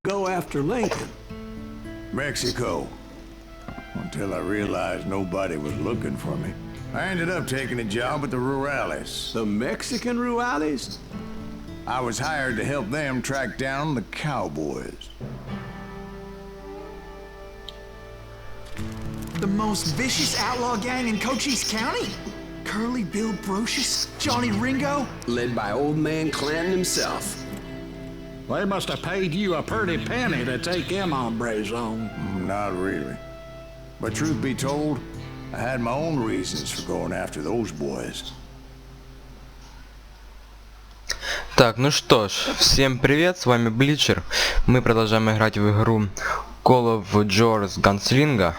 go after Lincoln? Mexico. Until I realized nobody was looking for me. I ended up taking a job at the Rurales. The Mexican Rurales? I was hired to help them track down the cowboys. The most vicious outlaw gang in Cochise County? Curly Bill Brocious? Johnny Ringo? Led by old man Clanton himself. They must have paid you a pretty penny to take them hombres on. Not really. But truth be told, I had my own reasons for going after those boys. Так, ну что ж, всем привет, с вами Бличер. Мы продолжаем играть в игру Call of Juarez Gunslinger.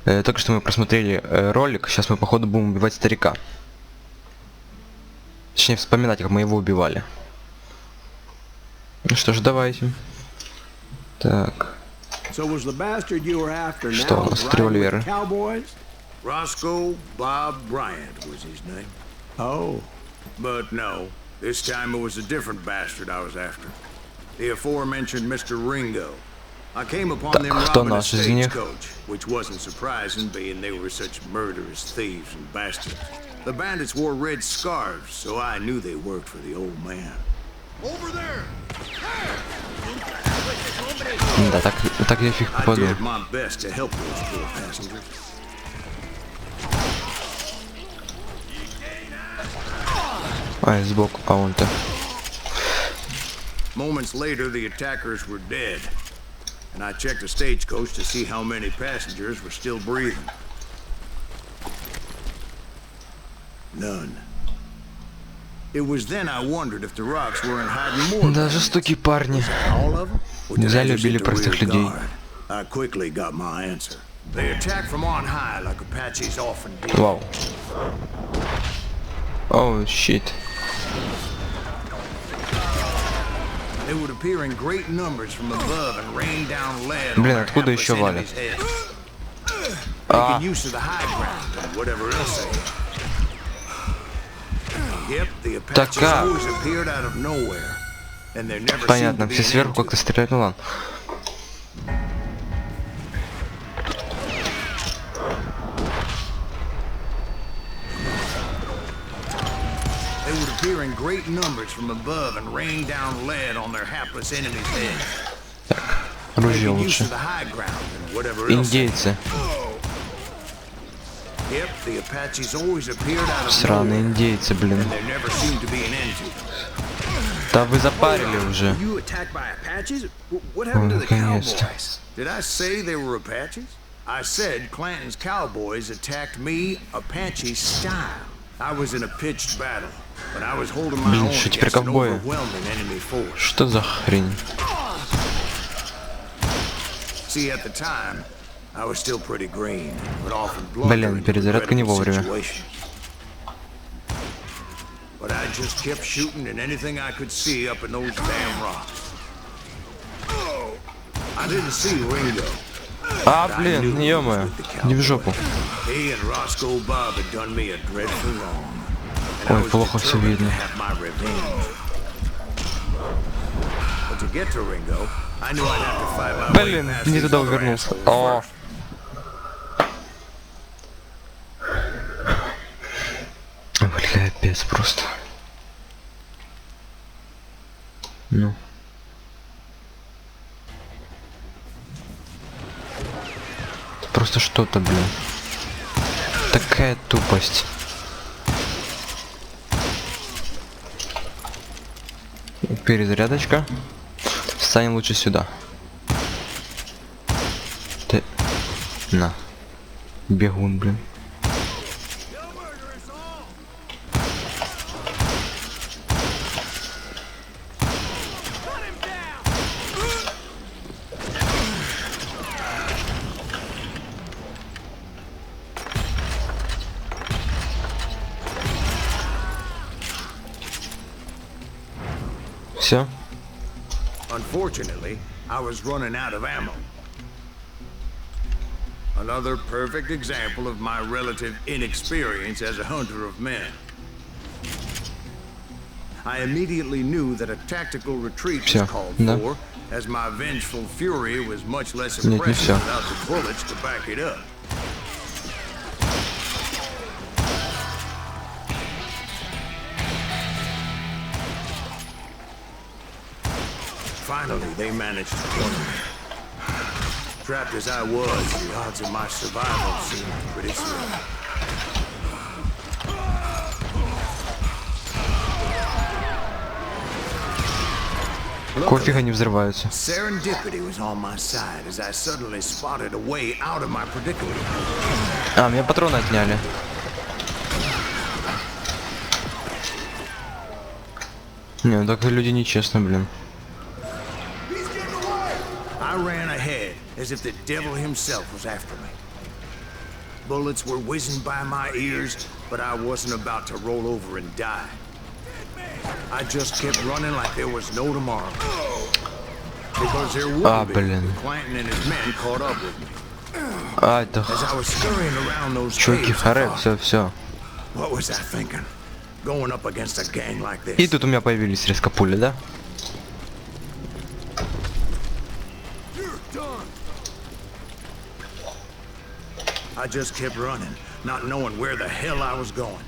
Только что мы просмотрели ролик, сейчас мы походу будем убивать старика. Точнее, вспоминать, как мы его убивали. Ну что ж, давайте. Так. Что у нас в револьверы? Roscoe Bob Bryant was his name. Oh. But no, this time it was a different bastard I was after. The aforementioned Mr. Ringo. I came upon them robbing a stagecoach, which wasn't surprising, being they were such murderous thieves and bastards. The bandits wore red scarves, so I knew they worked for the old man. Over there! Да, так я фиг попаду. I did my best to help those poor passengers. Ай, сбоку, а вон-то. Moments later, the attackers were dead, and I checked the stagecoach to see how many passengers were still breathing. None. It was then I wondered if the rocks weren't hiding more. Да, жестокие парни. All of them? Взяли, убили простых людей. I quickly got my answer. They attacked from on high like Apaches often do. Вау. Oh shit. They would appear in great numbers from above and rain down lead. Блин, откуда еще валят? Making use of the high ground and whatever else they had. Yep, the Apaches always appeared out of nowhere, and there never Понятно, seemed to be все an сверху end to как-то стреляют, ну ладно. They would appear in great numbers from above and rain down lead on their hapless enemies' heads. Ружье лучше. Индейцы. Yep, the Apaches always appeared out of Сраные индейцы, блин. and there never seemed to be an end to them. Да вы запарили уже. You attacked by Apaches? What happened to the cowboys? Did I say they were Apaches? I said Clanton's cowboys attacked me Apache style. I was in a pitched battle, but I was holding my own against an overwhelming enemy force. Что за хрень? See, at the time, I was still pretty green, but often blunder Блин, in перезарядка не regrettable вовремя. situations. But I just kept shooting at anything I could see up in those damn rocks. I didn't see Ringo. А, блин, ё-моё, не в жопу. He and Roscoe Bob had done me a dreadful wrong. Ой, плохо все видно. But to get to Ringo, I knew I'd have to fight my way Блин, past не these туда other увернулся. assholes О. first. Бля, пец просто. Ну. Просто что-то, блин. Такая тупость. Перезарядочка. Встанем лучше сюда. Ты... На. Бегун, блин. Все. Unfortunately, I was running out of ammo. Another perfect example of my relative inexperience as a hunter of men. I immediately knew that a tactical retreat Всё, was called да. for, as my vengeful fury was much less Нет, не impressive всё. without the bullets to back it up. Finally, they managed to corner me. Trapped as I was, the odds of my survival seemed pretty slim. Кофига не взрываются. Serendipity was on my side as I suddenly spotted a way out of my predicament. А, меня патроны отняли. Не, ну так люди нечестно, блин. I ran ahead as if the devil himself was after me. Bullets were whizzing by my ears, but I wasn't about to roll over and die. I just kept running like there was no tomorrow. Because there would be. блин. Clanton and his men caught up with me. А, это... As I was scurrying around those Чуваки, caves, I харе, thought, все. what was I thinking? Going up against a gang like this. И тут у меня появились резко пули, да? I just kept running, not knowing where the hell I was going.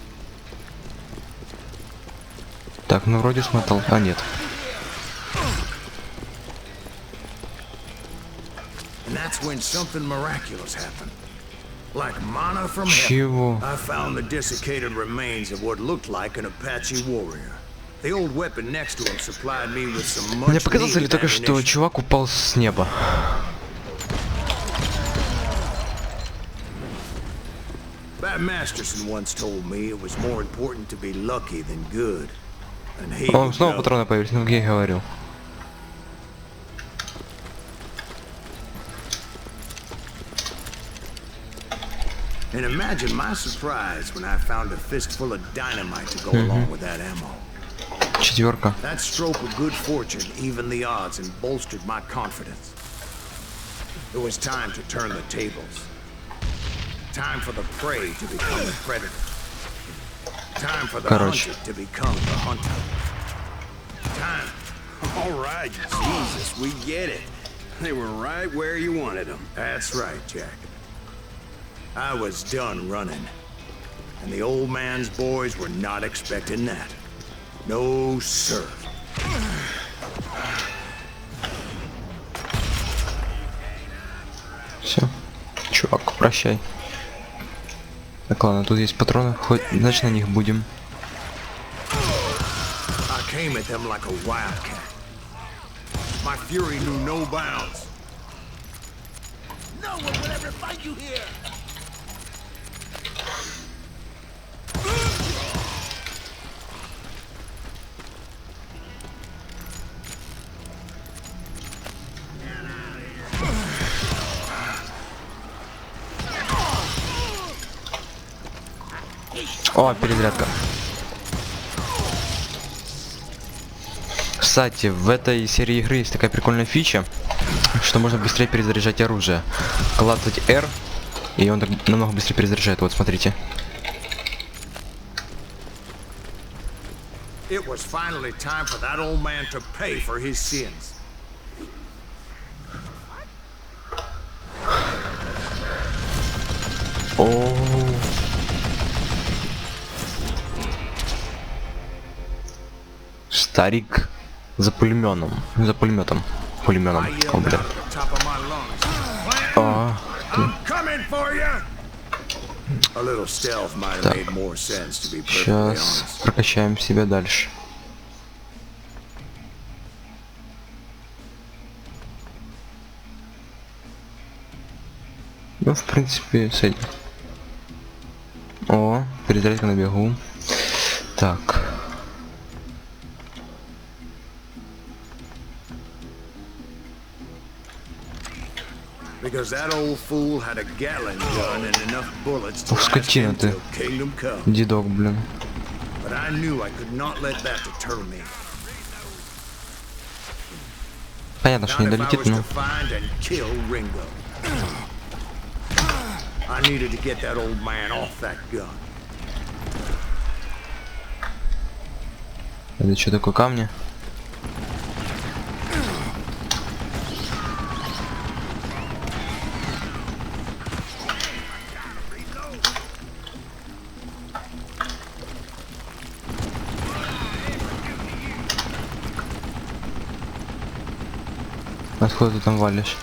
Так, ну вроде смотал. А, нет. And that's when something miraculous happened. Like manna from Чего? heaven, I found the desiccated remains of what looked like an Apache warrior. The old weapon next to him supplied me with some Мне much показалось ли needed только что ammunition. чувак упал с неба? Bat Masterson once told me it was more important to be lucky than good. And he О, would снова know. патроны появились, ну как я и говорил. And imagine my surprise when I found a fistful of dynamite to go along with that ammo. Четверка. That stroke of good fortune evened the odds and bolstered my confidence. It was time to turn the tables. Time for the prey to become the predator. Time for the Короче. hunted to become the hunter. Time. All right, Jesus, we get it. They were right where you wanted them. That's right, Jack. I was done running. And the old man's boys were not expecting that. No, sir. Все. Чувак, прощай. Так, ладно, тут есть патроны, хоть значит на них будем. I came at them like a wildcat. My fury knew no bounds. No one will ever find you here. О, перезарядка. Кстати, в этой серии игры есть такая прикольная фича, что можно быстрее перезаряжать оружие. Клацать R, и он так намного быстрее перезаряжает. Вот, смотрите. It was finally time for that old man to pay for his sins. О. Старик за пулеметом. За пулеметом. Пулеметом. I О, yelled бля. out at the top of my lungs. А, I'm coming for you. A little stealth might have made more sense, to be perfectly сейчас honest. прокачаем себя дальше. Ну, в принципе, с этим. О, перезарядка на бегу. Так. Because that old fool had a Gatling gun and enough bullets to Ух, last скотина him ты. till kingdom come. Дедок, блин. But I knew I could not let that deter me. Понятно, что Not не if I долетит, was но... to find and kill Ringo. I needed to get that old man off that gun. Это что такое, камни? Откуда ты там валишь?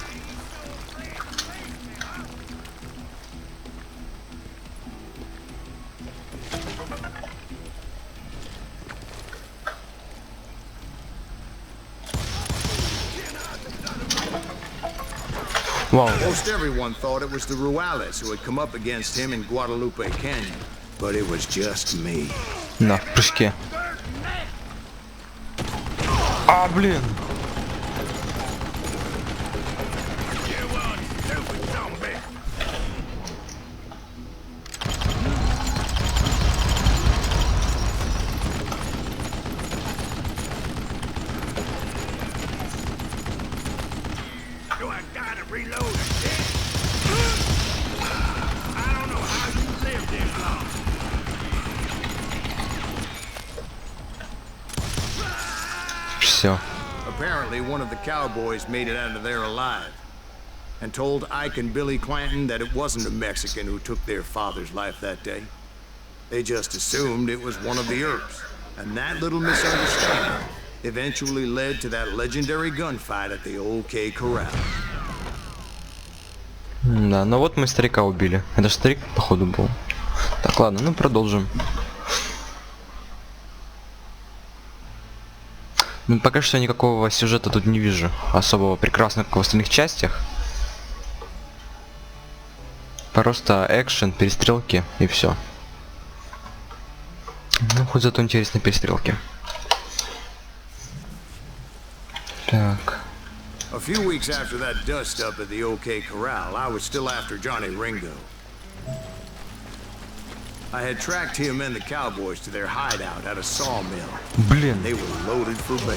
Wow. Most everyone thought it was the Ruales who had come up against him in Guadalupe Canyon, but it was just me. Да, в прыжке. А, блин. Все. Apparently, one of the cowboys made it out of there alive and told Ike and Billy Clanton that it wasn't a Mexican who took their father's life that day. They just assumed it was one of the Earps, and that little misunderstanding eventually led to that legendary gunfight at the OK Corral. Да, ну вот мы старика убили. Это ж старик, походу, был. Так, ладно, ну продолжим. Ну, пока что никакого сюжета тут не вижу. Особого прекрасного, как в остальных частях. Просто экшен, перестрелки и все. Ну, хоть зато интересные перестрелки. Так. A few weeks after that dust up at the OK Corral, I was still after Johnny Ringo. I had tracked him and the cowboys to their hideout at a sawmill. Блин. They were loaded for bear.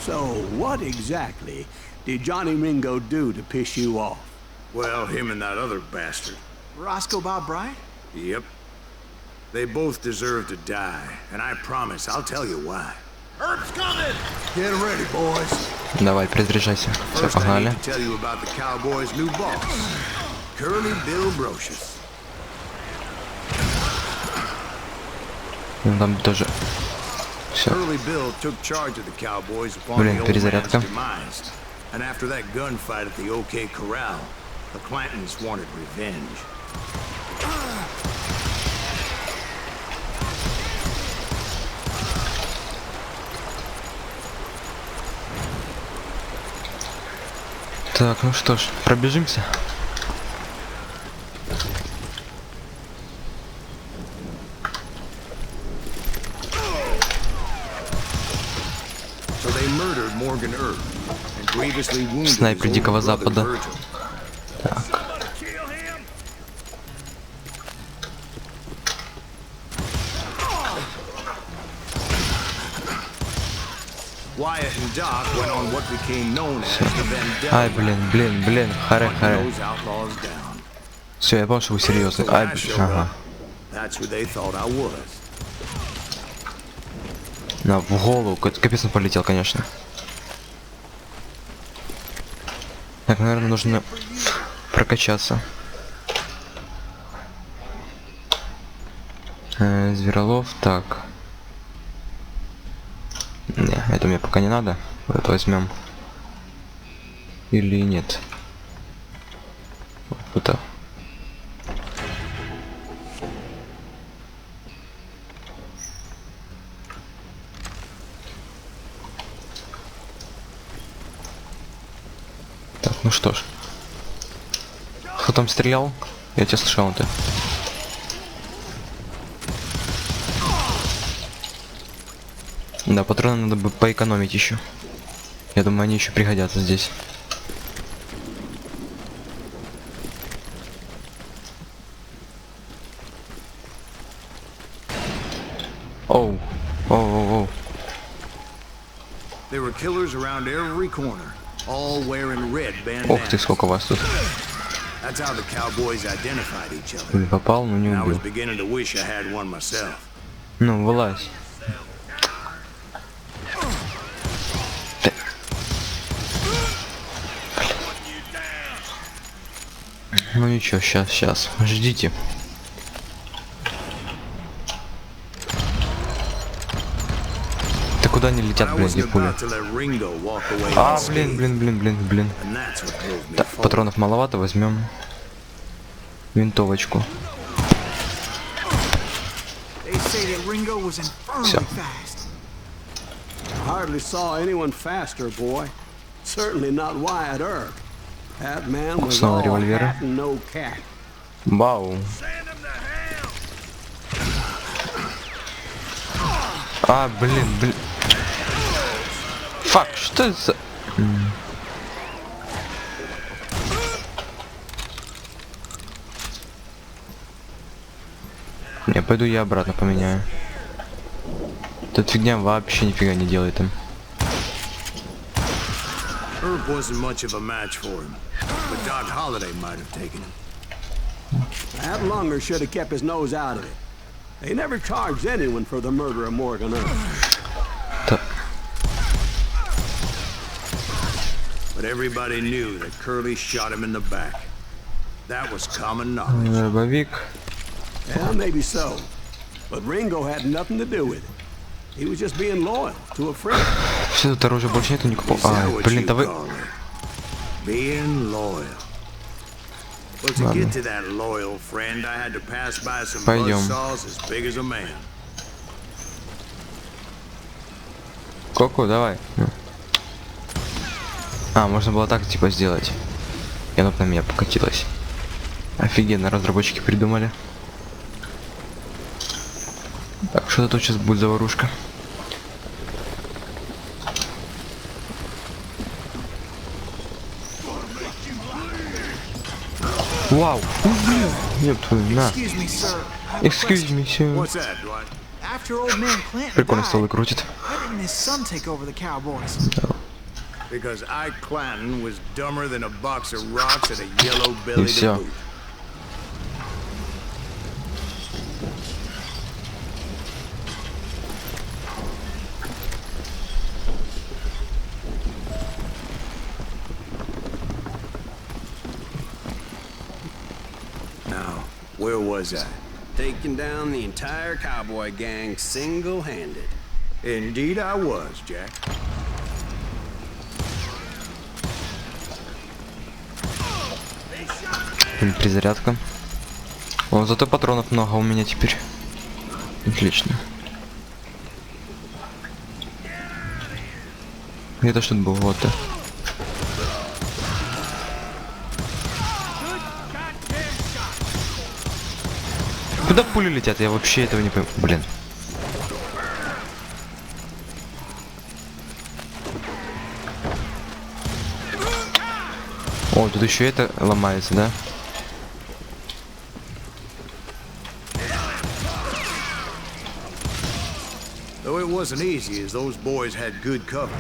So, what exactly did Johnny Ringo do to piss you off? Well, him and that other bastard. Roscoe Bob Bryant? Yep. They both deserve to die, and I promise I'll tell you why. Herb's coming! Get ready, boys. Давай, перезаряжайся. Все, First, I погнали. need to tell you about the cowboys' new boss, Curly Bill Brocious. Ну, там тоже. Все. Curly Bill took charge of the cowboys upon Блин, the old man's перезарядка. demise. And after that gunfight at the OK Corral, the Clantons wanted revenge. Так, ну что ж, пробежимся. So they murdered Morgan Earp and grievously wounded his Снайпер older Дикого brother, Запада. Virgil. Так. Wyatt and Doc went on what became known as the Vendetta. Ай, блин, харе. Those outlaws down. Все, я понял, что вы серьезный. So Ай, when I блин, showed ага. up, that's who they thought I was. На, в голову, капец он полетел, конечно. Так, наверное, нужно прокачаться. Зверолов, так. Не, это мне пока не надо. Вот это возьмем. Или нет. Вот это. Так, ну что ж. Кто там стрелял? Я тебя слышал, ты. Да, патроны надо бы поэкономить еще. Я думаю, они еще пригодятся здесь. Оу. Оу. There were killers around every corner, all wearing red Ох ты, bandanas. сколько вас тут. That's how the cowboys identified each other. Пуля попал, но не And I was убил. beginning to wish I had one myself. Ну, вылазь. Ну ничего, сейчас, ждите. Да куда они летят, блин, эти пули? А, блин. Так, патронов маловато, возьмем винтовочку. Все. Hardly saw anyone faster, boy. Certainly not Wyatt Earp. That man was Снова all револьверы. hat and no cap. Вау. А, блин. Фак, что это за... Не, пойду я обратно поменяю. Тут фигня вообще нифига не делает им. Herb wasn't much of a match for him, but Doc Holliday might have taken him. That Lunger should have kept his nose out of it. They never charged anyone for the murder of Morgan Earp. But everybody knew that Curly shot him in the back. That was common knowledge. Дробовик. Yeah, maybe so. But Ringo had nothing to do with it. He was just being loyal to a friend. Все, тут оружия больше нету никакого. Is that А, what блин, you да вы... call it? Being loyal. Well, to get to that loyal friend, I had to pass by some Пойдем. buzzsaws as big as a man. Коко, давай. А, можно было так типа сделать. И оно на меня покатилось. Офигенно, разработчики придумали. Так, что тут сейчас будет заварушка? Вау! Ёб твою, на! Excuse me, sir. What's that, Dwight? After old man Clanton Прикольно died, столы крутит. why didn't his son take over the Cowboys? Because Ike Clanton was dumber than a box of rocks and a yellow И belly to все. boot. Now, where was I? Taking down the entire cowboy gang single-handed. Indeed I was, Jack. Перезарядка. О, зато патронов много у меня теперь. Отлично. Где-то что-то было, вот. Куда пули летят? Я вообще этого не пойму. Блин. О, тут еще это ломается, да? Though it wasn't easy, as those boys had good cover.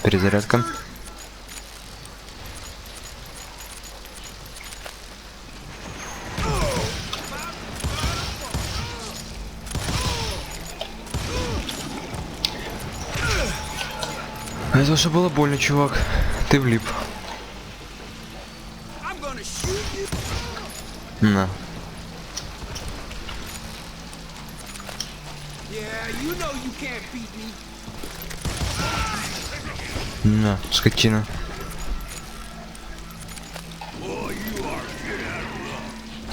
Перезарядка. Это уже было больно, чувак. Ты влип. На. На, скотина.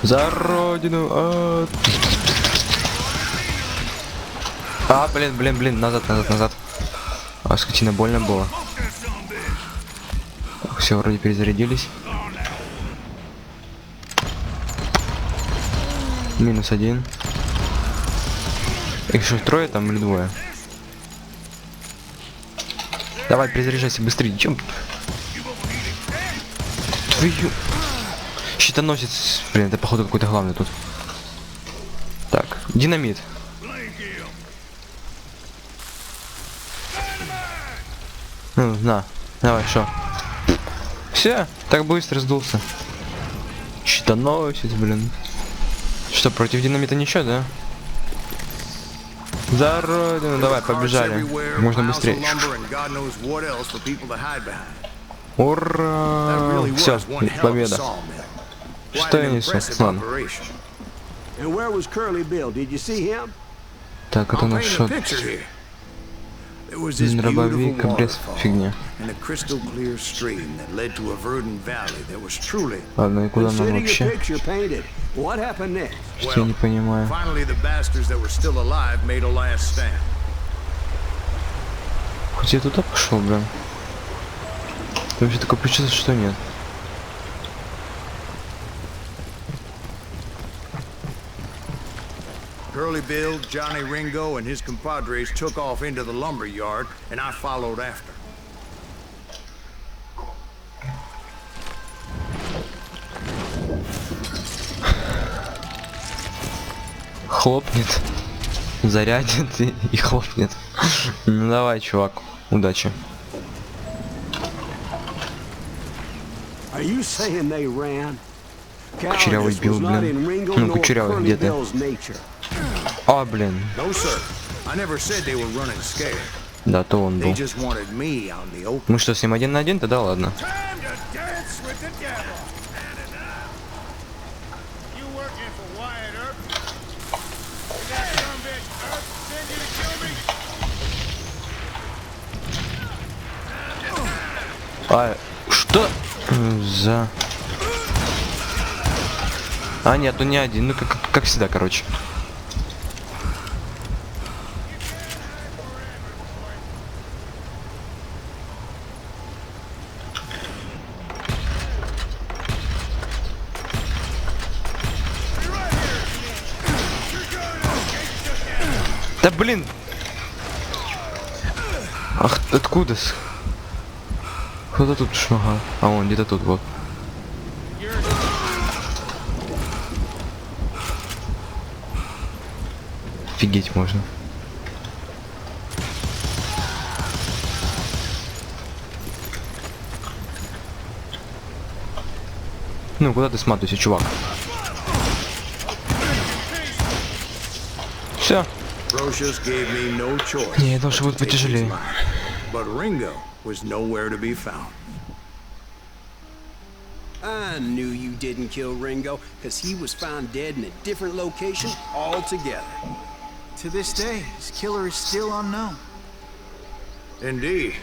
За родину. А, блин, назад. А, скотина, больно было. Все, вроде перезарядились. -1. Их что, трое там или двое? Давай, перезаряжайся быстрее. Чем? Твою... Щитоносец. Блин, это походу какой-то главный тут. Так, динамит. Ну, на. Давай, шо? Все, так быстро сдулся. Щитоносец, блин. Что, против динамита ничего, да? За родину, давай, побежали. Можно быстрее. Ура! Все, победа. Что я несу? Ладно. Так, это наш шот. Дробовик, компресс, фигня. Ладно, и куда нам вообще? Что я не понимаю. Хоть я туда пошел, блин. Вообще такое чувство, что нет. Curly Bill, Johnny Ringo, and his compadres took off into the lumber yard, and I followed after. Хлопнет, зарядит и хлопнет. Ну давай, чувак, удачи. Кучерявый бил, блин. Ну, Кучерявый, где ты? А, блин. Да, то он был. Мы что, с ним 1 на 1? Тогда ладно. А, что за... А, нет, ну не один, ну как всегда, короче. Да блин! Ах, откуда? Кто-то тут шмагал. А он где-то тут, вот. Офигеть можно. Ну, куда ты сматываешься, чувак? Все. Не, я думал, что будет потяжелее. I knew you didn't kill Ringo, because he was found dead in a different location altogether. To this day, his killer is still unknown. Indeed.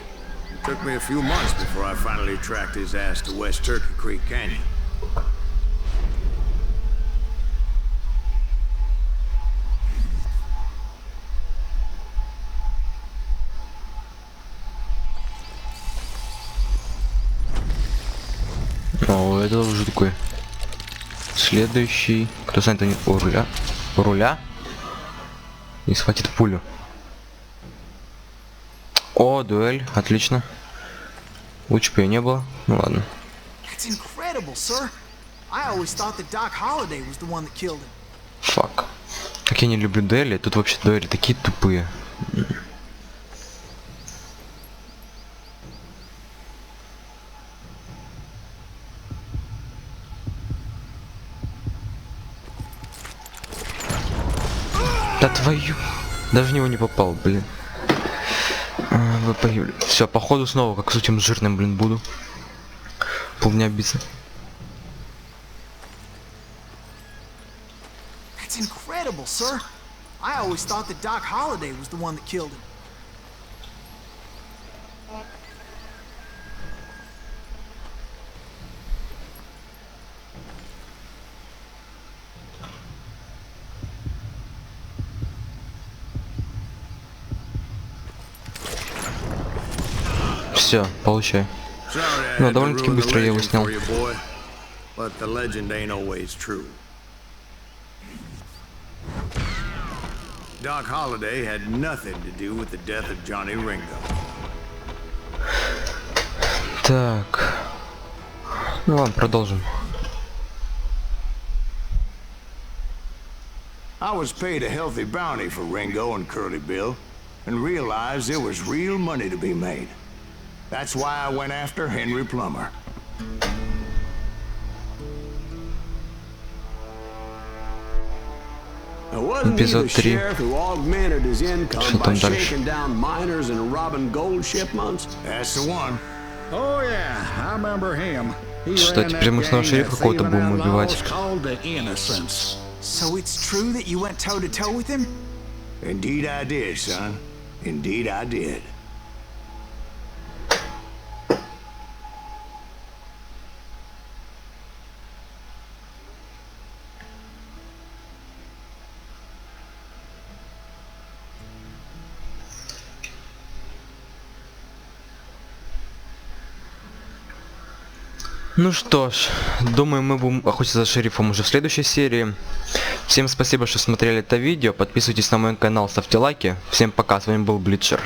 It took me a few months before I finally tracked his ass to West Turkey Creek Canyon. О, это уже такой. Следующий. Кто станет у руля? У руля? И схватит пулю. О, дуэль. Отлично. Лучше бы ее не было. Ну ладно. Фак. Как я не люблю дуэли. Тут вообще дуэли такие тупые. Да твою. Даже в него не попал, блин. Вы погибли. Все, походу снова как с этим жирным, блин, буду. Полдня биться. That's incredible, sir. I always thought that Doc Holliday was the one that killed him. Все, получай. Ну, довольно-таки быстро я его снял. Doc Holliday had nothing to do with the death of Johnny Ringo. Так. Ну ладно, продолжим. I was paid a healthy bounty for Ringo and Curly Bill, and realized there was real money to be made. That's why I went after Henry Plummer. Now, wasn't he the Эпизод 3. sheriff who augmented his income Что by там дальше? shaking down miners and robbing gold shipments? That's the one. Oh yeah, I remember him. He Что, ran теперь that мы снова gang шерифа of какого-то thieving будем убивать? outlaws called the Innocents. So it's true that you went toe-to-toe with him? Indeed I did, son. Indeed I did. Ну что ж, думаю, мы будем охотиться за шерифом уже в следующей серии. Всем спасибо, что смотрели это видео. Подписывайтесь на мой канал, ставьте лайки. Всем пока, с вами был Бличер.